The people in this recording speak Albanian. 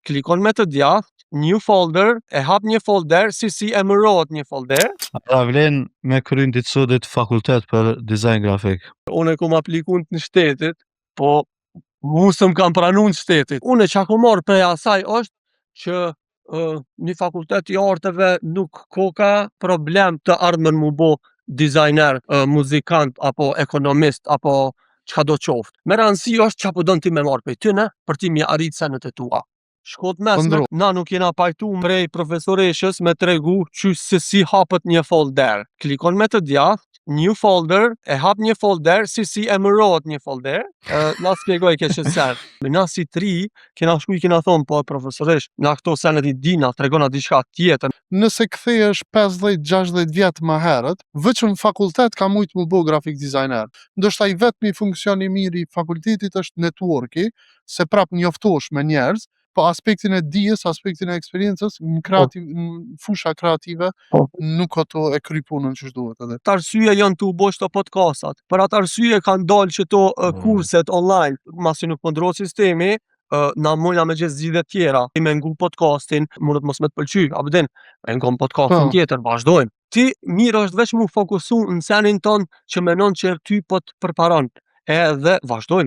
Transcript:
klikon me të djathtë, new folder, e hap një folder, si emërohet një folder. A vlen me kry ndërtësodit fakultet për dizajn grafik? Unë e kom aplikun në shtetit, po mu së më kam pranu në shtetit. Unë që ako marrë prej asaj është që një fakultet i arteve nuk ka problem të ardhmen mu bo dizajner, muzikant, apo ekonomist, apo çka do qoftë. Me rëndësi është që apo don ti me marrë prej tyne, për ti mi arrit senet e tua. Shkot mesme, na nuk jena pajtu prej profesoreshës me tregu që si hapët një folder. Klikon me të djathtë, new folder, e hap një folder, si emërohet një folder. Na spjegoj ke që sen. Na si tri, kena shku i kena thonë, po profesoresh, na këto senet i dina, tregona diçka tjetër. Nëse kthehesh 50-60 vjet më herët, veç në fakultet ka mujt më bo grafik designer. Ndoshta i vetmi funksion i mirë i fakultetit është networki, se prap njoftosh me njerëz, po aspektin e dijes, aspektin e eksperiencës, në fusha kreative, nuk ato e kry punën që duhet edhe. Të arsye janë të u bo shto podcastat. Për atë arsye kanë dalë që to kurset online, masi nuk pëndrojë sistemi, na mujna me gjithë zgjidhje tjera. Me ngu podcastin, mundet mos me të pëlqy, abdin, me ngu podcastin tjetër, vazhdojmë. Ti mirë është veç mu fokusu në senin ton që menon që ty po të përparon, edhe vazhdojmë.